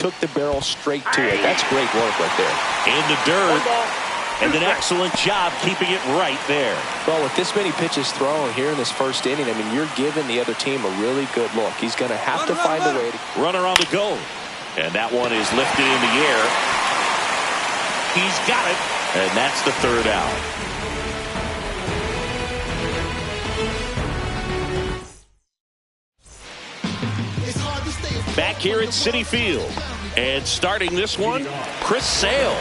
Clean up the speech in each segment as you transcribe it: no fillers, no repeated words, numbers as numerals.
took the barrel straight to it. That's great work right there. In the dirt. And an excellent job keeping it right there. Well, with this many pitches thrown here in this first inning, I mean, you're giving the other team a really good look. He's going to have to find a way to... Runner on the go. And that one is lifted in the air. He's got it. And that's the third out. Back here at Citi Field. And starting this one, Chris Sale.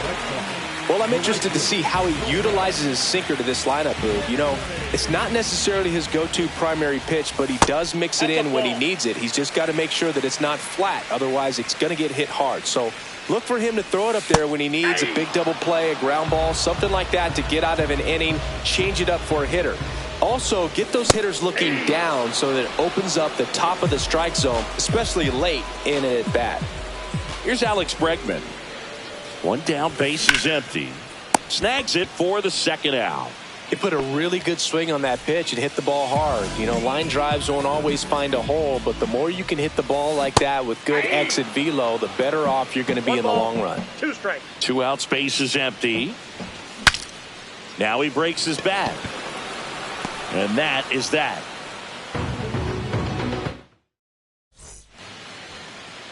Well, I'm interested to see how he utilizes his sinker to this lineup move. You know, it's not necessarily his go-to primary pitch, but he does mix it in when he needs it. He's just got to make sure that it's not flat. Otherwise, it's going to get hit hard. So look for him to throw it up there when he needs a big double play, a ground ball, something like that to get out of an inning, change it up for a hitter. Also, get those hitters looking down so that it opens up the top of the strike zone, especially late in an at-bat. Here's Alex Bregman. One down, base is empty. Snags it for the second out. He put a really good swing on that pitch and hit the ball hard. You know, line drives won't always find a hole, but the more you can hit the ball like that with good exit velo, the better off you're going to be in the long run. 2 strikes. 2 out, space is empty. Now he breaks his bat. And that is that.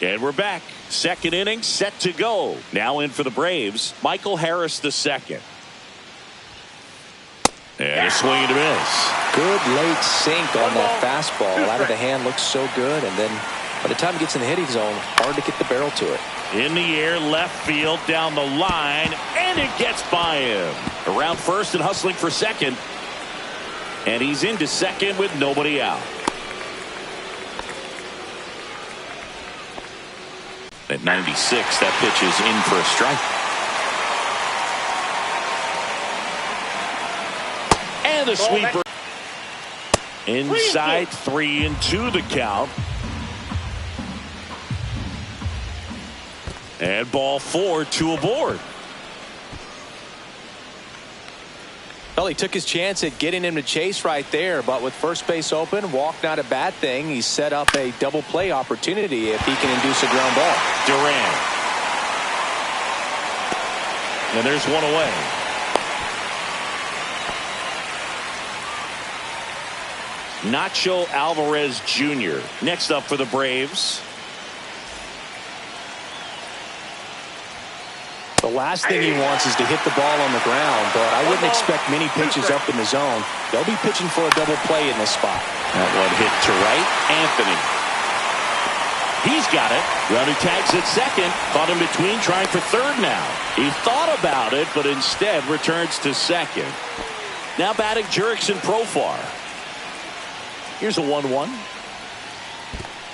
And we're back. Second inning set to go. Now in for the Braves, Michael Harris II. And a swing and a miss. Good late sink on that fastball. Out of the hand looks so good. And then by the time it gets in the hitting zone, hard to get the barrel to it. In the air, left field, down the line. And it gets by him. Around first and hustling for second. And he's into second with nobody out. At 96, that pitch is in for a strike. And the sweeper. Inside 3-2 the count. And ball 4, 2 aboard. Well, he took his chance at getting him to chase right there, but with first base open, walk not a bad thing. He set up a double play opportunity if he can induce a ground ball. Duran. And there's one away. Nacho Alvarez Jr. next up for the Braves. The last thing he wants is to hit the ball on the ground, but I wouldn't expect many pitches up in the zone. They'll be pitching for a double play in this spot. That one hit to right. Anthony. He's got it. Runner tags at second. Caught in between, trying for third now. He thought about it, but instead returns to second. Now batting Jurickson Profar. Here's a 1-1.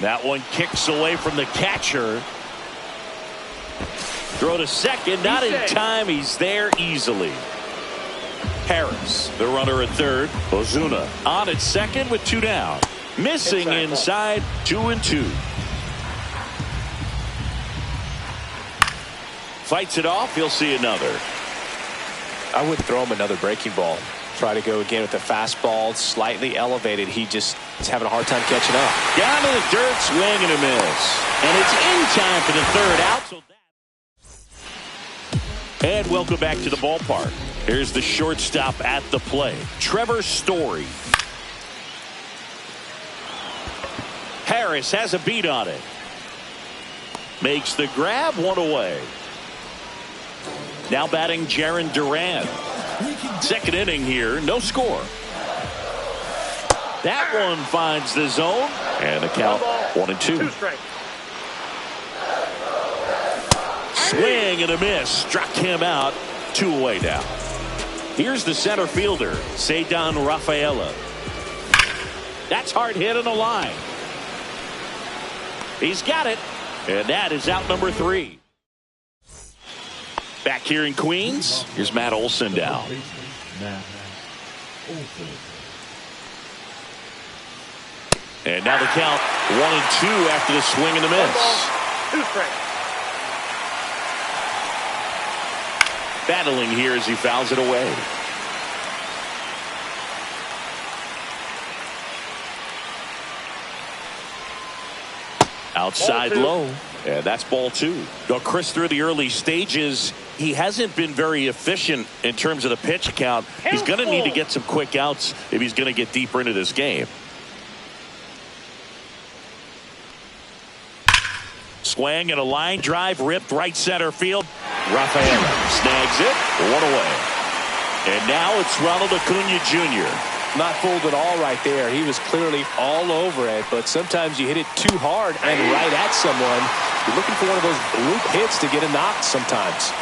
That one kicks away from the catcher. Throw to second, not in time. He's there easily. Harris, the runner at third. Ozuna on at second with 2 down. Missing inside, 2-2. Fights it off. He'll see another. I wouldn't throw him another breaking ball. Try to go again with the fastball, slightly elevated. He just is having a hard time catching up. Down to the dirt, swing and a miss. And it's in time for the third out. And welcome back to the ballpark. Here's the shortstop at the plate, Trevor Story. Harris has a beat on it. Makes the grab, 1 away. Now batting Jarren Duran. Second inning here, no score. That one finds the zone. And the count 1-2. Swing and a miss. Struck him out. 2 away now. Here's the center fielder, Ceddanne Rafaela. That's hard hit on the line. He's got it. And that is out number 3. Back here in Queens, here's Matt Olson down. And now the count 1-2 after the swing and the miss. 2 strikes. Battling here as he fouls it away. Outside low. And that's ball 2. Now, Chris, through the early stages, he hasn't been very efficient in terms of the pitch count. He's going to need to get some quick outs if he's going to get deeper into this game. Swing and a line drive ripped right center field. Rafael snags it. One away. And now it's Ronald Acuna Jr. Not fooled at all right there. He was clearly all over it, but sometimes you hit it too hard and right at someone. You're looking for one of those loop hits to get a knock sometimes.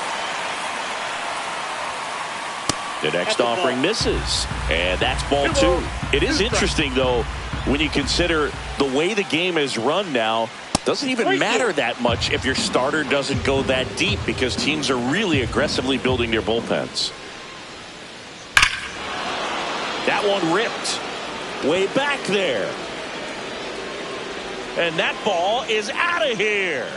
The next offering misses, and that's ball 2. It is interesting, though, when you consider the way the game is run now. Doesn't even matter that much if your starter doesn't go that deep, because teams are really aggressively building their bullpens. That one ripped way back there. And that ball is out of here.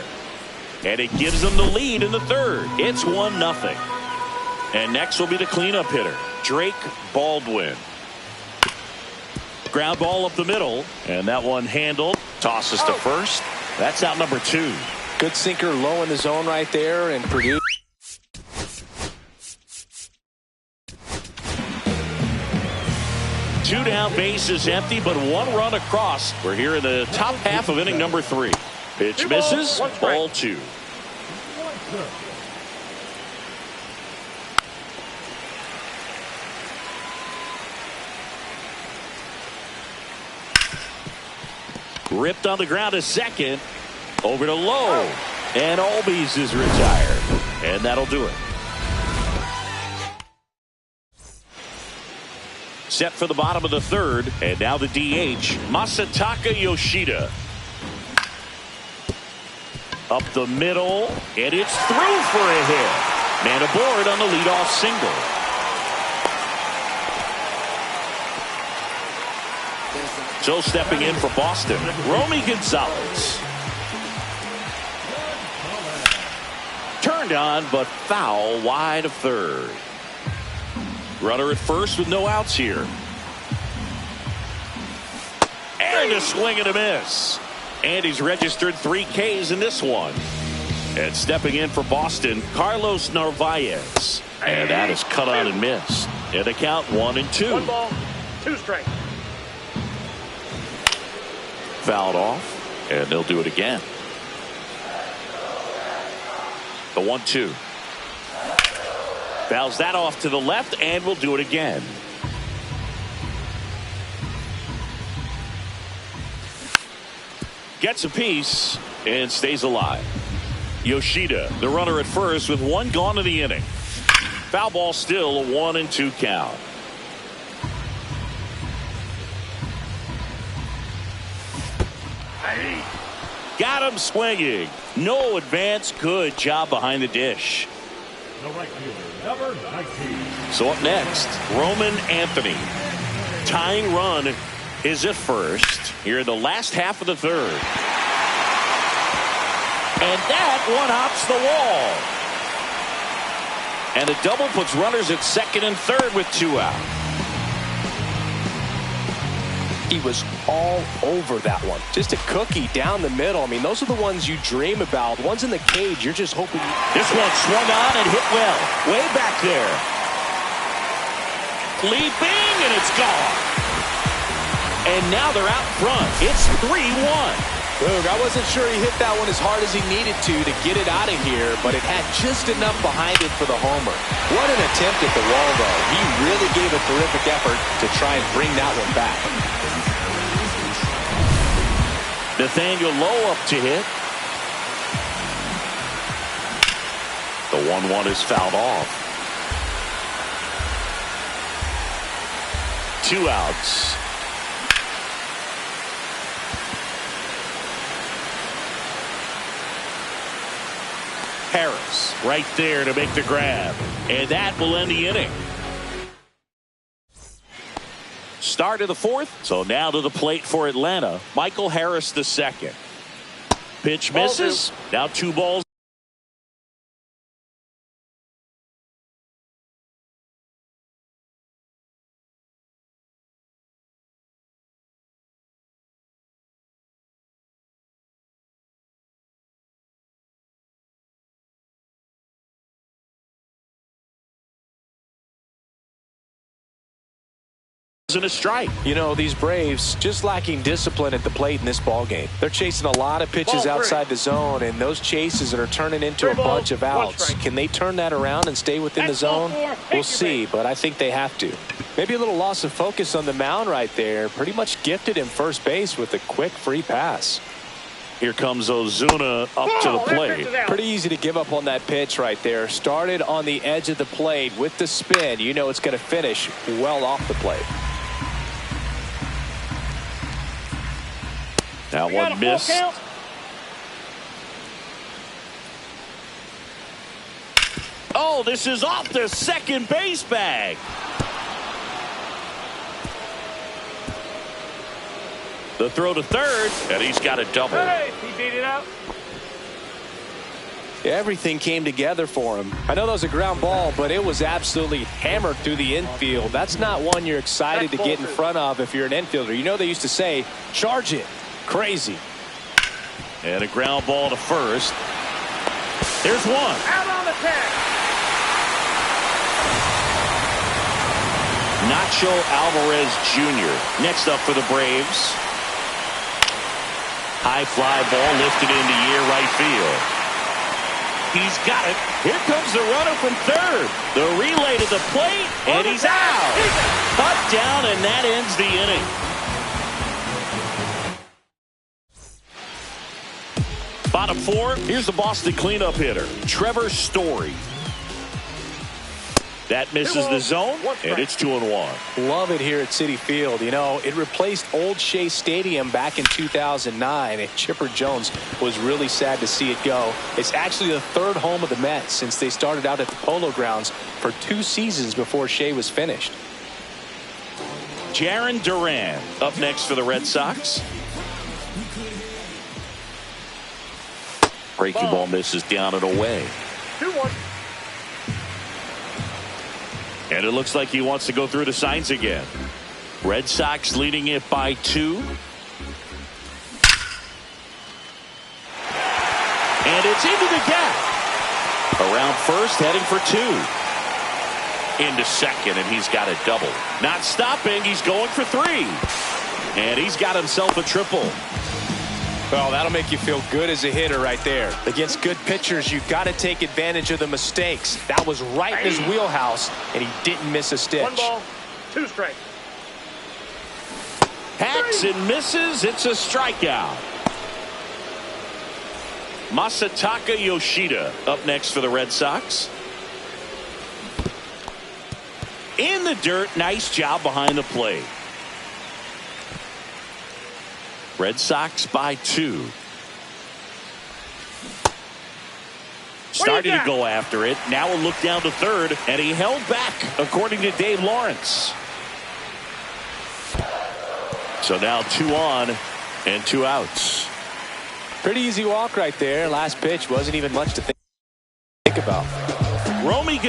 And it gives them the lead in the third. It's 1-0. And next will be the cleanup hitter, Drake Baldwin. Ground ball up the middle. And that one handled. Tosses to first. That's out number 2. Good sinker low in the zone right there, and Purdue. Two down, base is empty, but one run across. We're here in the top half of inning number 3. Pitch misses, ball 2. Ripped on the ground to second. Over to Lowe. And Albies is retired. And that'll do it. Set for the bottom of the third. And now the DH, Masataka Yoshida. Up the middle. And it's through for a hit. Man aboard on the leadoff single. So stepping in for Boston, Romy Gonzalez. Turned on, but foul wide of third. Runner at first with no outs here. And a swing and a miss. And he's registered 3 Ks in this one. And stepping in for Boston, Carlos Narvaez. And that is cut on and missed. And the count 1-2. 1 ball, 2 strikes. Fouled off, and they'll do it again. The 1-2. Fouls that off to the left, and we'll do it again. Gets a piece and stays alive. Yoshida, the runner at first, with 1 gone in the inning. Foul ball, still a 1-2 count. Got him swinging. No advance. Good job behind the dish. The right fielder, number 19. So up next, Roman Anthony. Tying run is at first here in the last half of the third. And that one hops the wall. And the double puts runners at second and third with 2 out. He was all over that one. Just a cookie down the middle. I mean, those are the ones you dream about. Ones in the cage, you're just hoping. This one swung on and hit well. Way back there. Leaping, and it's gone. And now they're out front. It's 3-1. Boog, I wasn't sure he hit that one as hard as he needed to get it out of here, but it had just enough behind it for the homer. What an attempt at the wall, though. He really gave a terrific effort to try and bring that one back. Nathaniel Lowe up to hit. The 1-1 is fouled off. 2 outs. Harris right there to make the grab. And that will end the inning. Start of the 4th. So now to the plate for Atlanta, Michael Harris II. Pitch misses. Now 2 balls. And a strike. You know, these Braves just lacking discipline at the plate in this ball game. They're chasing a lot of pitches outside the zone, and those chases are turning into a bunch of outs. Can they turn that around and stay within the zone? We'll see, but I think they have to. Maybe a little loss of focus on the mound right there. Pretty much gifted him first base with a quick free pass. Here comes Ozuna up to the plate. Pretty easy to give up on that pitch right there. Started on the edge of the plate with the spin. You know it's going to finish well off the plate. That one missed. Oh, this is off the second base bag. The throw to third, and he's got a double. Hey, he beat it out. Everything came together for him. I know that was a ground ball, but it was absolutely hammered through the infield. That's not one you're excited to get in front of if you're an infielder. You know they used to say, charge it. Crazy. And a ground ball to first. There's one. Out on the tag. Nacho Alvarez Jr. next up for the Braves. High fly ball lifted into right field. He's got it. Here comes the runner from third. The relay to the plate, and he's out. Cut down, and that ends the inning. Bottom four, here's the Boston cleanup hitter, Trevor Story. That misses the zone, and it's 2-1. Love it here at Citi Field. You know, it replaced Old Shea Stadium back in 2009, and Chipper Jones was really sad to see it go. It's actually the third home of the Mets since they started out at the Polo Grounds for 2 seasons before Shea was finished. Jarren Duran up next for the Red Sox. Breaking ball misses down and away. 2-1. And it looks like he wants to go through the signs again. Red Sox leading it by 2. And it's into the gap. Around first, heading for 2. Into second, and he's got a double. Not stopping, he's going for 3. And he's got himself a triple. Well, that'll make you feel good as a hitter right there. Against good pitchers, you've got to take advantage of the mistakes. That was right in his wheelhouse, and he didn't miss a stitch. 1 ball, 2 strikes. Hacks and misses. It's a strikeout. Masataka Yoshida up next for the Red Sox. In the dirt. Nice job behind the plate. Red Sox by 2. Starting to go after it. Now a look down to third, and he held back, according to Dave Lawrence. So now 2 on and 2 outs. Pretty easy walk right there. Last pitch wasn't even much to think about. Romy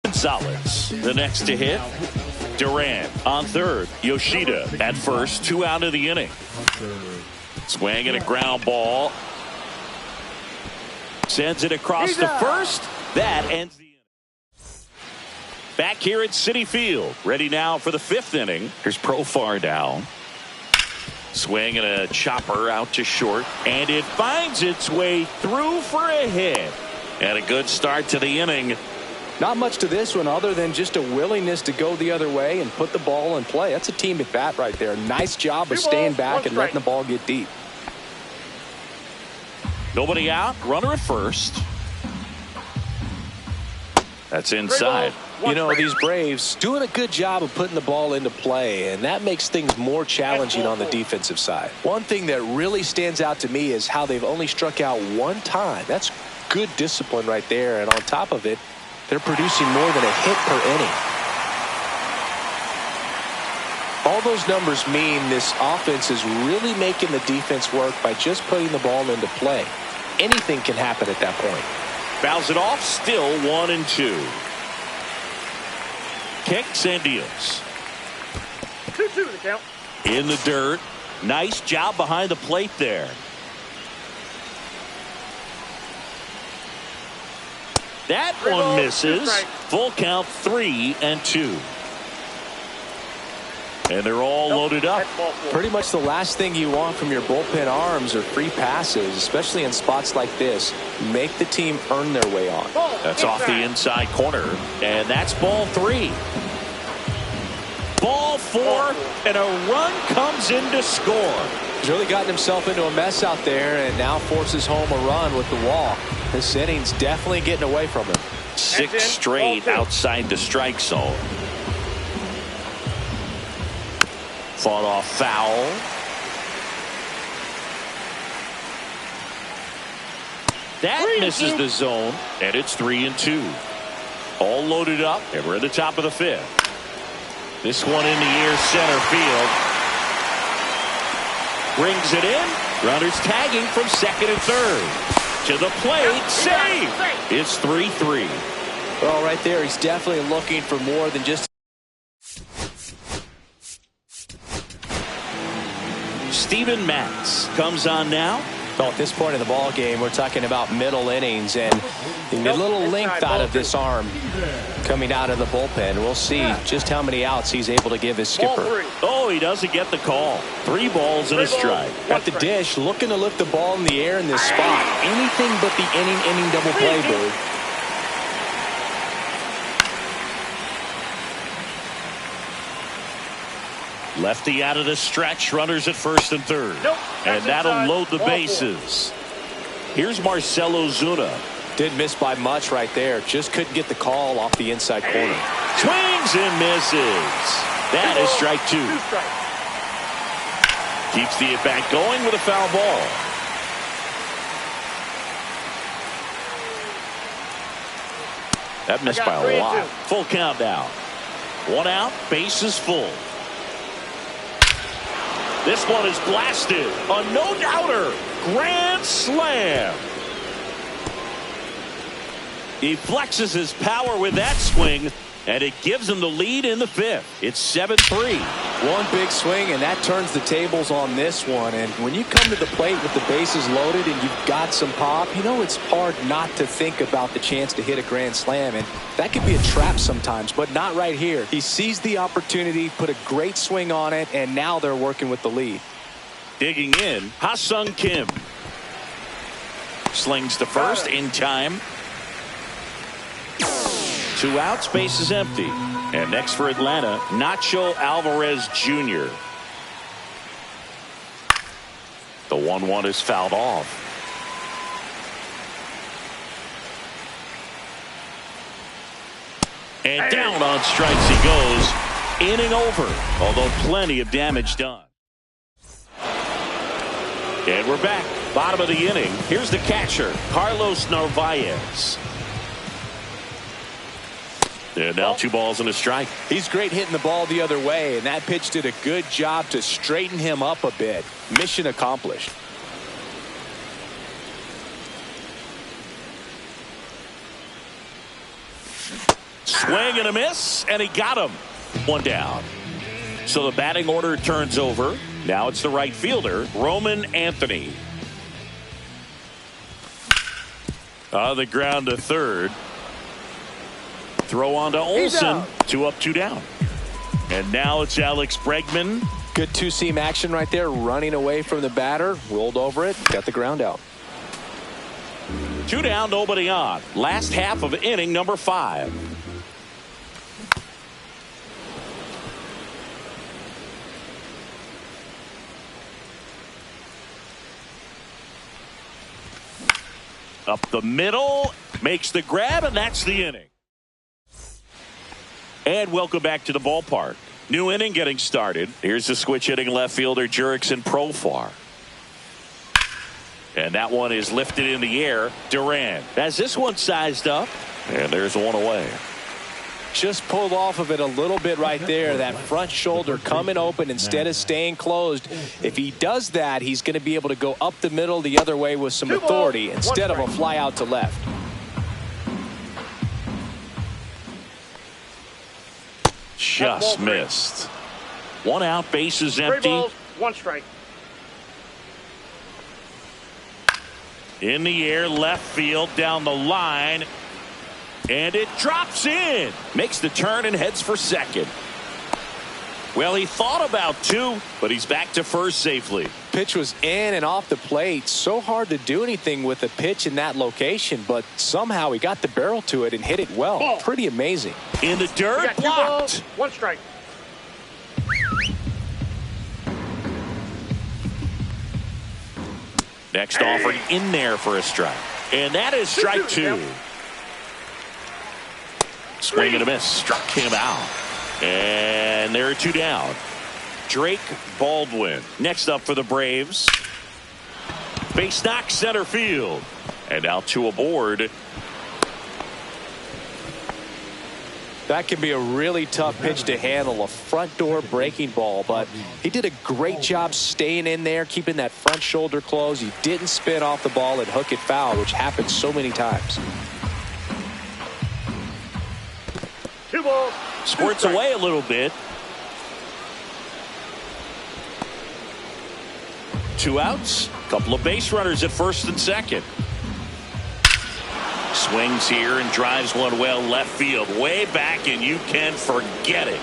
Gonzalez, the next to hit. Duran on third. Yoshida at first. 2 out of the inning. Swinging a ground ball. Sends it across the first. That ends the inning. Back here at Citi Field. Ready now for the 5th inning. Here's Profar down. Swinging a chopper out to short. And it finds its way through for a hit. And a good start to the inning. Not much to this one other than just a willingness to go the other way and put the ball in play. That's a team at bat right there. Nice job of staying back and letting the ball get deep. Nobody out. Runner at first. That's inside. You know, these Braves doing a good job of putting the ball into play, and that makes things more challenging on the defensive side. One thing that really stands out to me is how they've only struck out 1 time. That's good discipline right there, and on top of it, they're producing more than a hit per inning. All those numbers mean this offense is really making the defense work by just putting the ball into play. Anything can happen at that point. Fouls it off, still 1-2. Kicks and deals. 2-2 the count. In the dirt. Nice job behind the plate there. That Three one balls, misses. 2 strikes. Full count, 3-2. And they're all loaded up. That's ball 4. Pretty much the last thing you want from your bullpen arms are free passes, especially in spots like this. Make the team earn their way on. Ball That's off the inside corner. And that's ball 3. Ball 4, and a run comes in to score. He's really gotten himself into a mess out there and now forces home a run with the walk. This inning's definitely getting away from him. 6 straight Ball 2. outside the strike zone. Fought off foul. That 3-2. misses the zone, and it's 3-2. All loaded up, and we're at the top of the 5th. This one in the air, center field. Brings it in. Runners tagging from second and third. To the plate, save. It's 3-3. Well, right there, he's definitely looking for more than just. Steven Matz comes on now. Well, at this point in the ball game, we're talking about middle innings and the little length out of this arm coming out of the bullpen. We'll see just how many outs he's able to give his Ball skipper. 3. Oh, he doesn't get the call. 3 balls and a strike. At the dish, looking to lift the ball in the air in this spot. Anything but the inning double play, Boo. Lefty out of the stretch, runners at first and third. Nope, And that's that'll inside. load the Ball 4. bases. Here's Marcell Ozuna. Didn't miss by much right there. Just couldn't get the call off the inside corner. Swings and misses. That is strike 2. 2 strikes. Keeps the at-bat going with a foul ball. That missed I by got a 3-2. lot. Full count now. 1 out, bases full. This one is blasted. A no-doubter. Grand slam. He flexes his power with that swing, and it gives him the lead in the 5th. It's 7-3. One big swing, and that turns the tables on this one. And when you come to the plate with the bases loaded and you've got some pop, you know it's hard not to think about the chance to hit a grand slam. And that could be a trap sometimes, but not right here. He seized the opportunity, put a great swing on it, and now they're working with the lead. Digging in, Ha-Sung Kim. Slings to first in time. 2 outs, base is empty. And next for Atlanta, Nacho Alvarez Jr. The 1-1 is fouled off. And down on strikes he goes. Inning over, although plenty of damage done. And we're back. Bottom of the inning. Here's the catcher, Carlos Narvaez. And now 2 balls and a strike. He's great hitting the ball the other way, and that pitch did a good job to straighten him up a bit. Mission accomplished. Swing and a miss, and he got him. 1 down. So the batting order turns over. Now it's the right fielder, Roman Anthony. On the ground to third. Throw on to Olsen. 2 up, 2 down. And now it's Alex Bregman. Good two-seam action right there, running away from the batter, rolled over it, got the ground out. 2 down, nobody on. Last half of inning number 5. Up the middle, makes the grab, and that's the inning. And welcome back to the ballpark. New inning getting started. Here's the switch hitting left fielder Jurickson Profar. And that one is lifted in the air. Duran has this one sized up. And there's 1 away. Just pulled off of it a little bit right there. That front shoulder coming open instead of staying closed. If he does that, he's going to be able to go up the middle the other way with some 2 balls, authority 1 instead of a strike. fly out to left. Just Ball 3. missed. 1 out, bases 3 empty. balls, 1 strike. In the air, left field, down the line. And it drops in. Makes the turn and heads for second. Well, he thought about two, but he's back to first safely. Pitch was in and off the plate. So hard to do anything with a pitch in that location, but somehow he got the barrel to it and hit it well. Ball. Pretty amazing. In the You dirt, got 2 blocked. balls, 1 strike. Next offering in there for a strike. And that is strike 2. Swing and a miss. Struck him out. And there are 2 down. Drake Baldwin next up for the Braves. Base knock center field. And out to aboard. That can be a really tough pitch to handle, a front door breaking ball, but he did a great job staying in there, keeping that front shoulder closed. He didn't spin off the ball and hook it foul, which happens so many times. 2 balls. Squirts away a little bit. 2 outs. Couple of base runners at first and second. Swings here and drives one well left field. Way back, and you can forget it.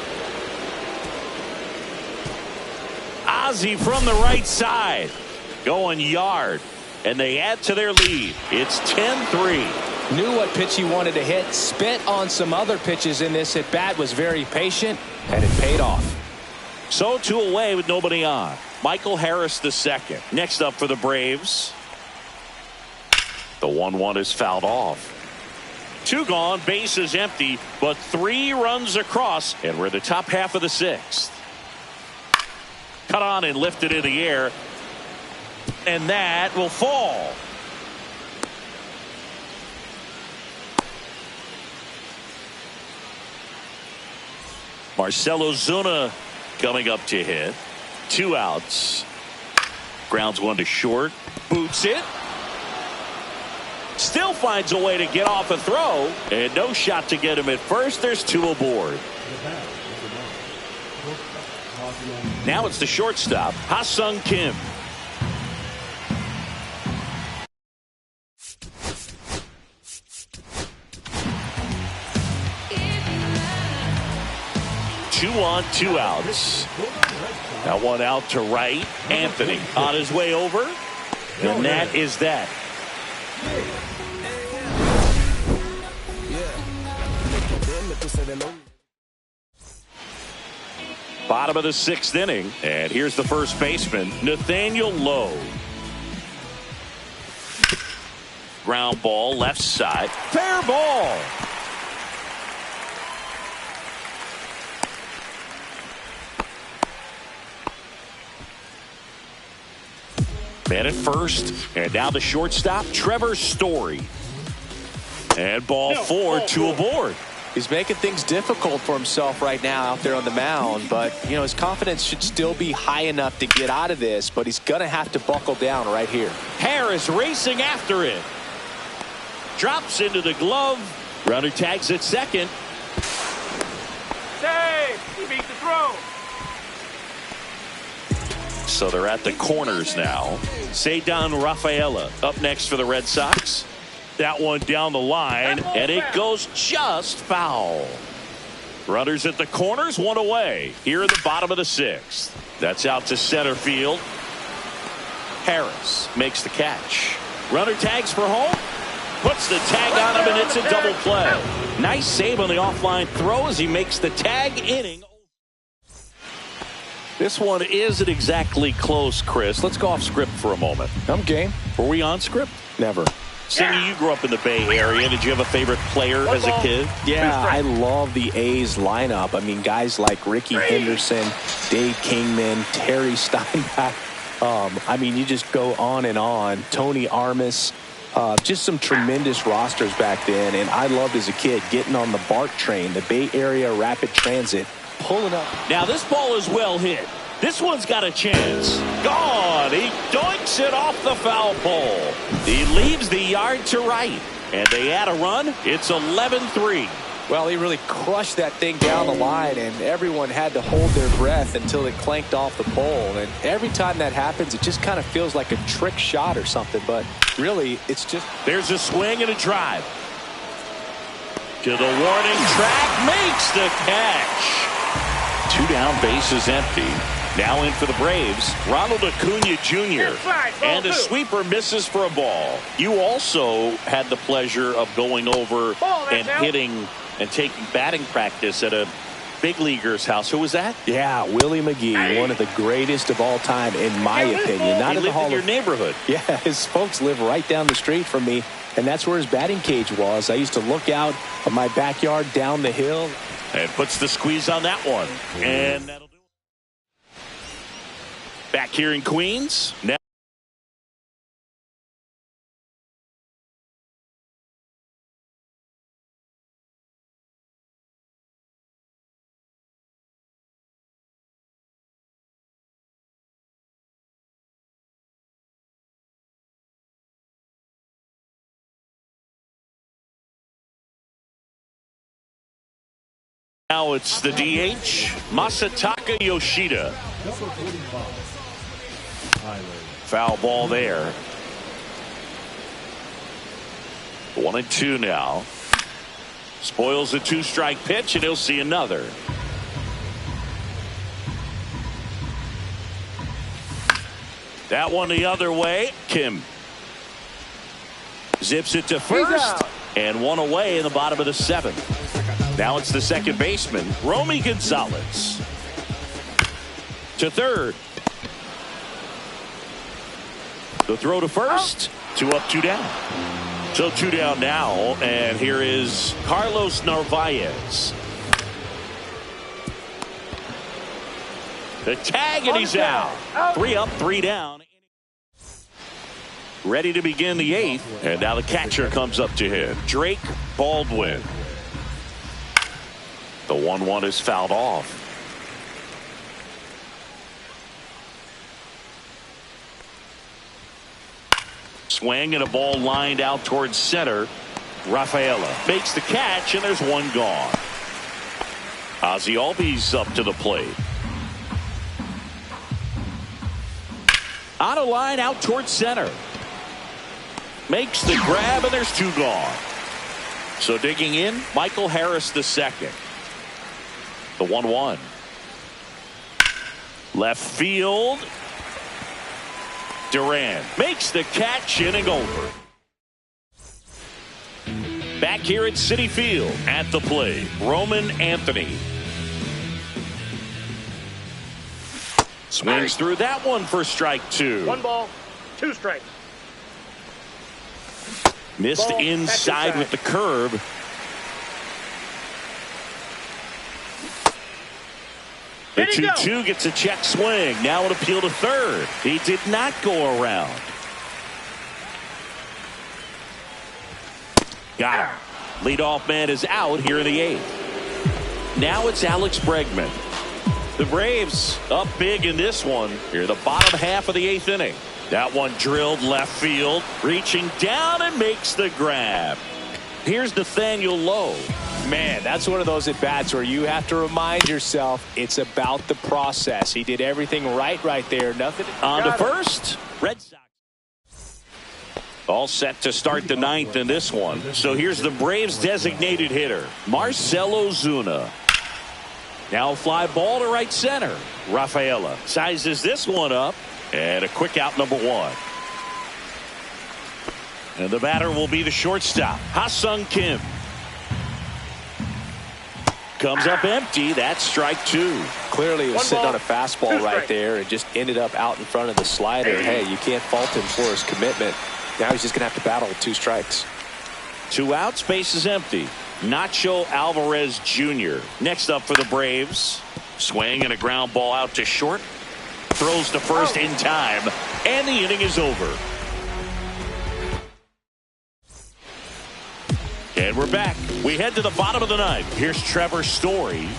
Ozzie from the right side. Going yard. And they add to their lead. It's 10-3. Knew what pitch he wanted to hit. Spent on some other pitches in this at bat. Was very patient, and it paid off. So 2 away with nobody on. Michael Harris the second. Next up for the Braves. The 1-1 is fouled off. 2 gone, base is empty, but 3 runs across, and we're the top half of the 6th. Cut on and lifted in the air, and that will fall. Marcelo Zuna coming up to hit. 2 outs. Grounds one to short. Boots it. Still finds a way to get off a throw. And no shot to get him at first. There's 2 aboard. Now it's the shortstop, Ha-Sung Kim. Two on, 2 outs. That one out to right. Anthony on his way over. And that is that. Bottom of the 6th inning. And here's the first baseman, Nathaniel Lowe. Ground ball, left side. Fair ball. Man at first, and now the shortstop, Trevor Story. And ball 4, 2 aboard. He's making things difficult for himself right now out there on the mound, but you know his confidence should still be high enough to get out of this, but he's going to have to buckle down right here. Harris racing after it. Drops into the glove. Runner tags at second. Save. He beat the throw. So they're at the corners now. Ceddanne Rafaela up next for the Red Sox. That one down the line, and it goes just foul. Runners at the corners, 1 away. Here in the bottom of the 6th. That's out to center field. Harris makes the catch. Runner tags for home. Puts the tag on him, and it's a double play. Nice save on the offline throw as he makes the tag inning. This one isn't exactly close, Chris. Let's go off script for a moment. I'm game. Were we on script? Never. Cindy, you grew up in the Bay Area. Did you have a favorite player as a kid? Yeah, I love the A's lineup. I mean, guys like Ricky Henderson, Dave Kingman, Terry Steinbach. I mean, you just go on and on. Tony Armas. Just some tremendous rosters back then. And I loved as a kid getting on the BART train, the Bay Area Rapid Transit, pulling up. Now this ball is well hit. This one's got a chance. Gone. He doinks it off the foul pole. He leaves the yard to right. And they add a run. It's 11-3. Well, he really crushed that thing down the line, and everyone had to hold their breath until it clanked off the pole. And every time that happens, it just kind of feels like a trick shot or something. But really, it's just... There's a swing and a drive. To the warning track, makes the catch. 2 down, bases empty. Now in for the Braves, Ronald Acuna Jr. And a sweeper misses for a ball. You also had the pleasure of going over and hitting and taking batting practice at a big leaguer's house. Who was that? Yeah, Willie McGee, one of the greatest of all time, in my opinion. Not in the Hall of your neighborhood. Yeah, his folks live right down the street from me, and that's where his batting cage was. I used to look out of my backyard down the hill. And puts the squeeze on that one. And that'll do it. Back here in Queens. Now it's the DH, Masataka Yoshida. Foul ball there. 1-2 now. Spoils a 2-strike pitch, and he'll see another. That one the other way. Kim zips it to first, and one away in the bottom of the 7th. Now it's the second baseman, Romy Gonzalez. To third. The throw to first. 2 up, 2 down. So 2 down now, and here is Carlos Narvaez. The tag, and he's out. 3 up, 3 down. Ready to begin the 8th, and now the catcher comes up to him, Drake Baldwin. The 1-1 is fouled off. Swing and a ball lined out towards center. Rafaela makes the catch, and there's one gone. Ozzie Albies up to the plate. On a line out towards center. Makes the grab, and there's 2 gone. So digging in, Michael Harris II. The 1-1. Left field. Duran makes the catch, inning over. Back here at Citi Field, at the plate, Roman Anthony. Swings through that one for strike 2. 1 ball, 2 strikes. Missed ball, inside with the curve. The 2-2 gets a check swing. Now an appeal to third. He did not go around. Got him. Leadoff man is out here in the 8th. Now it's Alex Bregman. The Braves up big in this one. Here, the bottom half of the 8th inning. That one drilled left field. Reaching down and makes the grab. Here's Nathaniel Lowe. Man, that's one of those at-bats where you have to remind yourself it's about the process. He did everything right there. Nothing. On to first. Red Sox. All set to start the 9th in this one. So here's the Braves designated hitter, Marcell Ozuna. Now a fly ball to right center. Rafaela sizes this one up. And a quick out, number 1. And the batter will be the shortstop, Ha-Sung Kim. Comes up empty. That's strike 2. Clearly he was sitting on a fastball right there and just ended up out in front of the slider. Hey, you can't fault him for his commitment. Now he's just going to have to battle with 2 strikes. 2 outs, base is empty. Nacho Alvarez Jr. Next up for the Braves. Swing and a ground ball out to short. Throws to first in time. And the inning is over. And we're back. We head to the bottom of the 9th. Here's Trevor Story.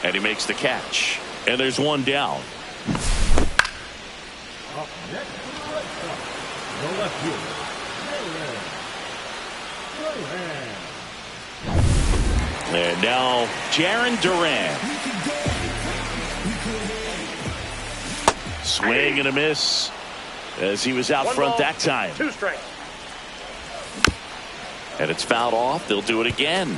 And he makes the catch. And there's one down. And now Jarren Duran. Swing and a miss. as he was out front that time. 2 strikes. And it's fouled off. They'll do it again.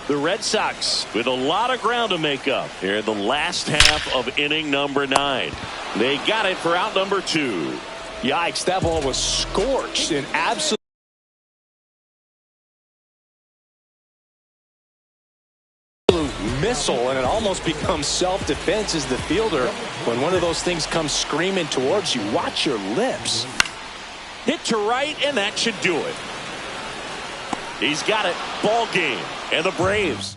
The Red Sox with a lot of ground to make up here in the last half of inning number 9. They got it for out number 2. Yikes, that ball was scorched and absolutely missile, and it almost becomes self-defense as the fielder. When one of those things comes screaming towards you, watch your lips. Hit to right, and that should do it. He's got it. Ball game. And the Braves